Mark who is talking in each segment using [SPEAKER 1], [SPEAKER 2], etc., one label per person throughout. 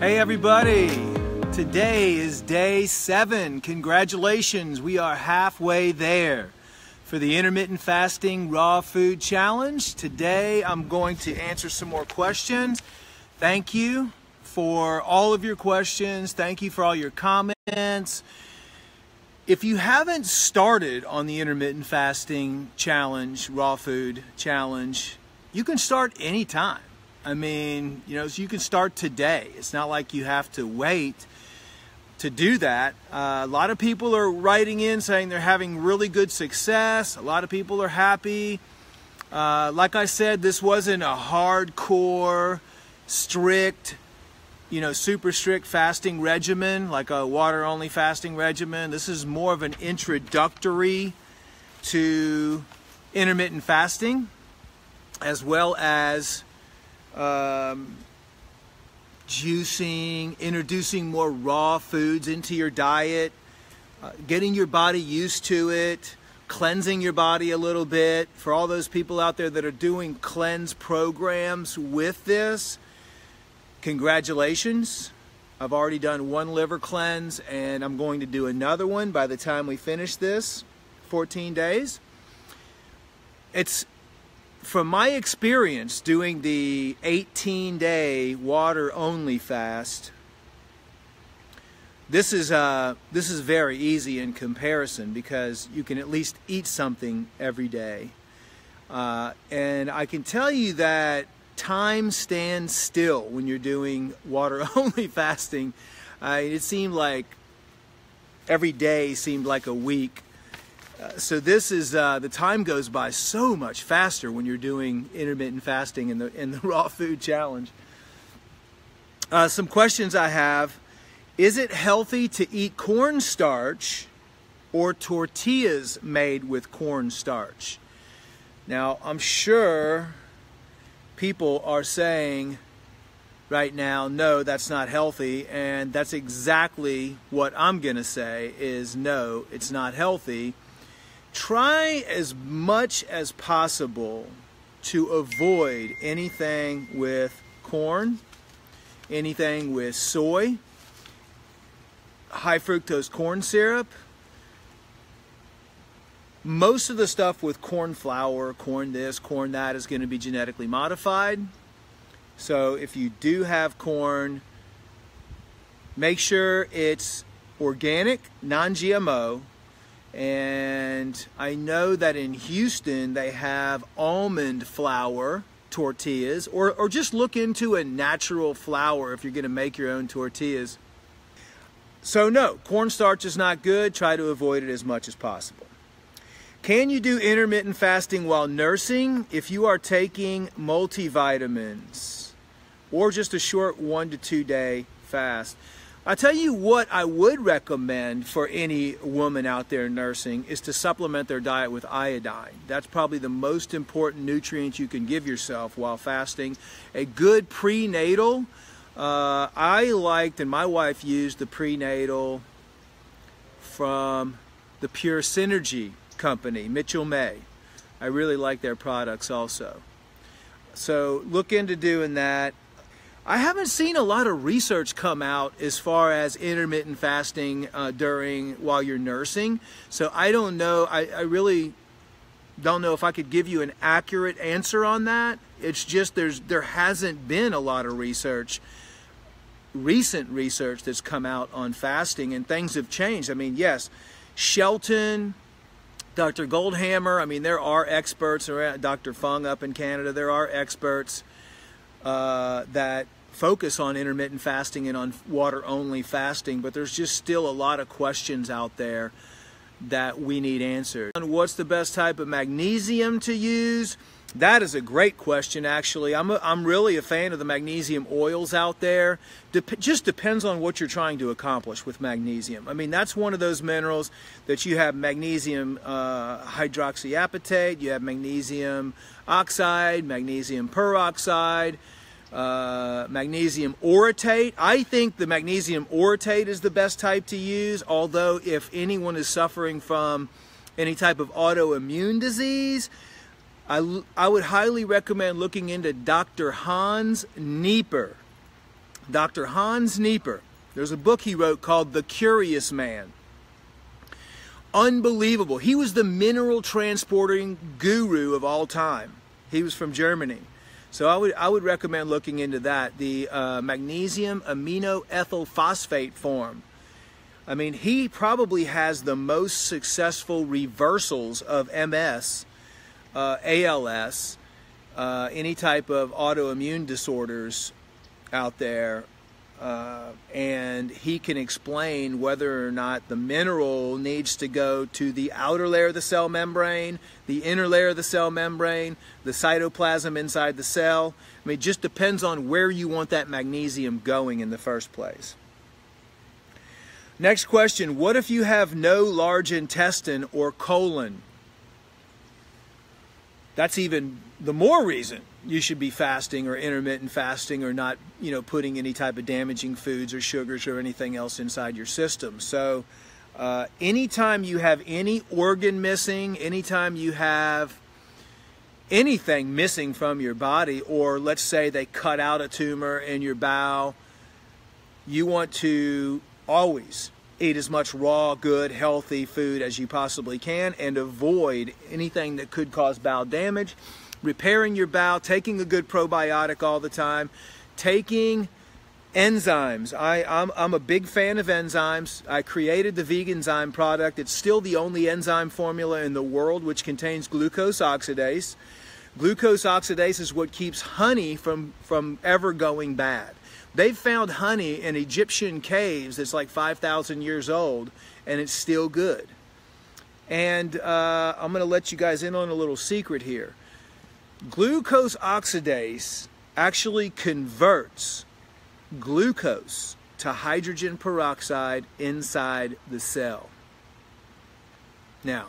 [SPEAKER 1] Hey everybody, today is day 7. Congratulations, we are halfway there for the intermittent fasting raw food challenge. Today I'm going to answer some more questions. Thank you for all of your questions. Thank you for all your comments. If you haven't started on the intermittent fasting challenge, raw food challenge, you can start anytime. I mean, so you can start today. It's not like you have to wait to do that. A lot of people are writing in saying they're having really good success. A lot of people are happy. Like I said, this wasn't a hardcore, strict, super strict fasting regimen, like a water-only fasting regimen. This is more of an introductory to intermittent fasting, as well as juicing, introducing more raw foods into your diet, getting your body used to it, cleansing your body a little bit. For all those people out there that are doing cleanse programs with this, congratulations. I've already done one liver cleanse and I'm going to do another one by the time we finish this 14 days. It's from my experience doing the 18-day water-only fast, this is very easy in comparison because you can at least eat something every day. And I can tell you that time stands still when you're doing water-only fasting. It seemed like every day seemed like a week. So this is the time goes by so much faster when you're doing intermittent fasting in the raw food challenge. Some questions I have: is it healthy to eat cornstarch or tortillas made with cornstarch? Now I'm sure people are saying right now, no, that's not healthy, and that's exactly what I'm gonna say is no, it's not healthy. Try as much as possible to avoid anything with corn, anything with soy, high fructose corn syrup. Most of the stuff with corn flour, corn this, corn that is going to be genetically modified. So if you do have corn, make sure it's organic, non-GMO. And I know that in Houston they have almond flour tortillas, or just look into a natural flour if you're going to make your own tortillas. So no, cornstarch is not good. Try to avoid it as much as possible. Can you do intermittent fasting while nursing? If you are taking multivitamins or just a short 1 to 2 day fast. I'll tell you what I would recommend for any woman out there nursing is to supplement their diet with iodine. That's probably the most important nutrient you can give yourself while fasting. A good prenatal, I liked, and my wife used the prenatal from the Pure Synergy company, Mitchell May. I really like their products also. So look into doing that. I haven't seen a lot of research come out as far as intermittent fasting while you're nursing. So I don't know. I really don't know if I could give you an accurate answer on that. It's just there hasn't been a lot of research, recent research that's come out on fasting, and things have changed. I mean, yes, Shelton, Dr. Goldhammer, I mean, there are experts, Dr. Fung up in Canada, there are experts that focus on intermittent fasting and on water-only fasting, but there's just still a lot of questions out there that we need answered. And what's the best type of magnesium to use? That is a great question, actually. I'm really a fan of the magnesium oils out there. Just depends on what you're trying to accomplish with magnesium. I mean, that's one of those minerals that you have magnesium hydroxyapatite, you have magnesium oxide, magnesium peroxide, magnesium orotate. I think the magnesium orotate is the best type to use, although if anyone is suffering from any type of autoimmune disease, I would highly recommend looking into Dr. Hans Nieper. Dr. Hans Nieper, there's a book he wrote called The Curious Man. Unbelievable. He was the mineral transporting guru of all time. He was from Germany. So I would recommend looking into that. The magnesium amino ethyl phosphate form. I mean, he probably has the most successful reversals of MS, ALS, any type of autoimmune disorders out there. And he can explain whether or not the mineral needs to go to the outer layer of the cell membrane, the inner layer of the cell membrane, the cytoplasm inside the cell. I mean, it just depends on where you want that magnesium going in the first place. Next question, what if you have no large intestine or colon? That's even the more reason you should be fasting or intermittent fasting, or not, putting any type of damaging foods or sugars or anything else inside your system. So anytime you have any organ missing, anytime you have anything missing from your body, or let's say they cut out a tumor in your bowel, you want to always eat as much raw, good, healthy food as you possibly can, and avoid anything that could cause bowel damage. Repairing your bowel, taking a good probiotic all the time, taking enzymes. I'm a big fan of enzymes. I created the Veganzyme product. It's still the only enzyme formula in the world which contains glucose oxidase. Glucose oxidase is what keeps honey from ever going bad. They've found honey in Egyptian caves that's like 5,000 years old, and it's still good. And I'm going to let you guys in on a little secret here. Glucose oxidase actually converts glucose to hydrogen peroxide inside the cell. Now,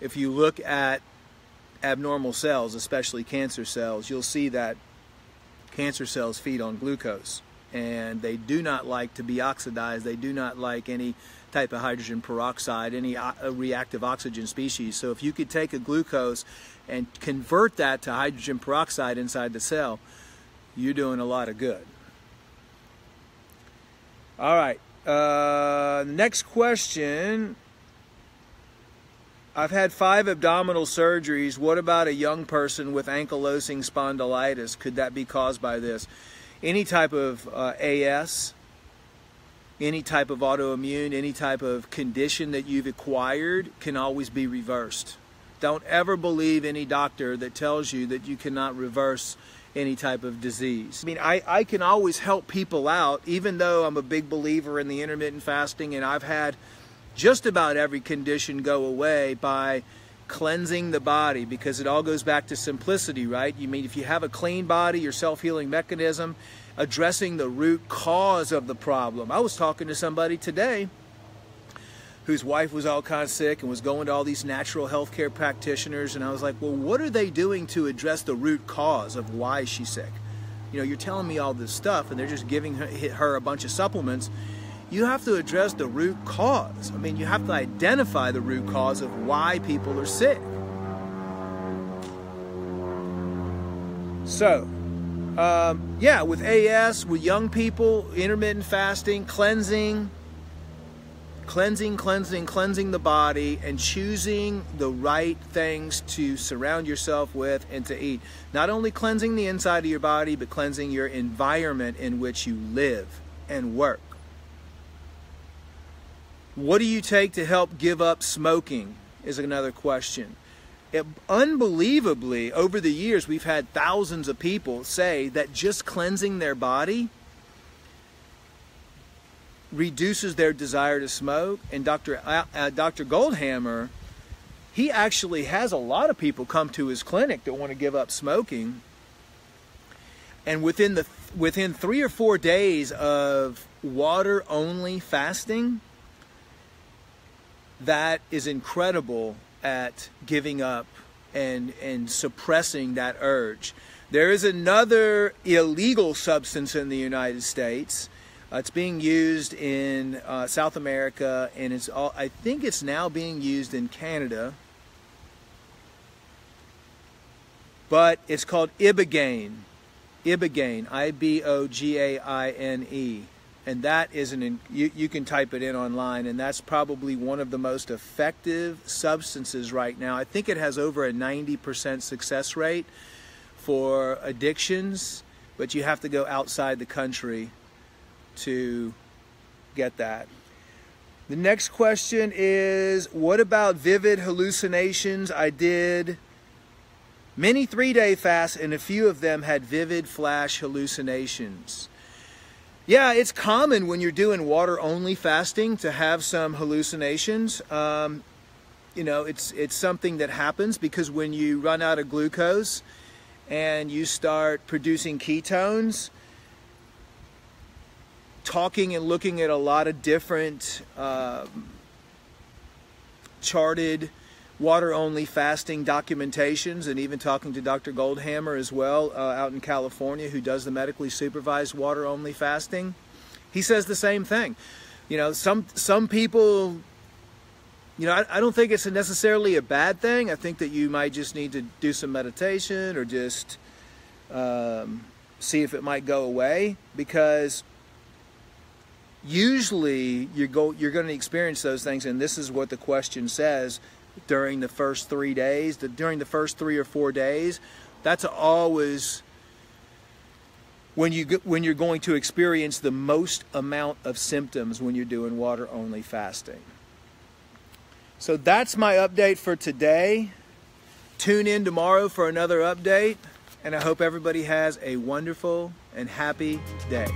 [SPEAKER 1] if you look at abnormal cells, especially cancer cells, you'll see that cancer cells feed on glucose, and they do not like to be oxidized. They do not like any type of hydrogen peroxide, any reactive oxygen species. So if you could take a glucose and convert that to hydrogen peroxide inside the cell, you're doing a lot of good. All right, next question. I've had 5 abdominal surgeries. What about a young person with ankylosing spondylitis? Could that be caused by this? Any type of AS, any type of autoimmune, any type of condition that you've acquired can always be reversed. Don't ever believe any doctor that tells you that you cannot reverse any type of disease. I mean, I can always help people out, even though I'm a big believer in the intermittent fasting, and I've had just about every condition go away by cleansing the body, because it all goes back to simplicity, right? You mean, if you have a clean body, your self-healing mechanism, addressing the root cause of the problem. I was talking to somebody today whose wife was all kind of sick and was going to all these natural healthcare practitioners, and I was like, well, what are they doing to address the root cause of why she's sick? You're telling me all this stuff, and they're just giving her a bunch of supplements. You have to address the root cause. I mean, you have to identify the root cause of why people are sick. So, yeah, with AS, with young people, intermittent fasting, cleansing the body, and choosing the right things to surround yourself with and to eat. Not only cleansing the inside of your body, but cleansing your environment in which you live and work. What do you take to help give up smoking is another question. Unbelievably, over the years, we've had thousands of people say that just cleansing their body reduces their desire to smoke. And Dr. Goldhammer, he actually has a lot of people come to his clinic that want to give up smoking. And within 3 or 4 days of water-only fasting, that is incredible at giving up and suppressing that urge. There is another illegal substance in the United States. It's being used in South America, and I think it's now being used in Canada. But it's called Ibogaine. Ibogaine, Ibogaine, and that is you can type it in online, and that's probably one of the most effective substances right now. I think it has over a 90% success rate for addictions, but you have to go outside the country to get that. The next question is, what about vivid hallucinations? I did many 3-day fasts, and a few of them had vivid flash hallucinations. Yeah, it's common when you're doing water-only fasting to have some hallucinations. You know, it's something that happens because when you run out of glucose and you start producing ketones, talking and looking at a lot of different charted water-only fasting documentations, and even talking to Dr. Goldhammer as well out in California, who does the medically supervised water-only fasting. He says the same thing. You know, some people, you know, I don't think it's necessarily a bad thing. I think that you might just need to do some meditation or just see if it might go away, because usually you're going to experience those things, and this is what the question says. During the first 3 days, during the first 3 or 4 days, that's always when you're going to experience the most amount of symptoms when you're doing water-only fasting. So that's my update for today. Tune in tomorrow for another update, and I hope everybody has a wonderful and happy day.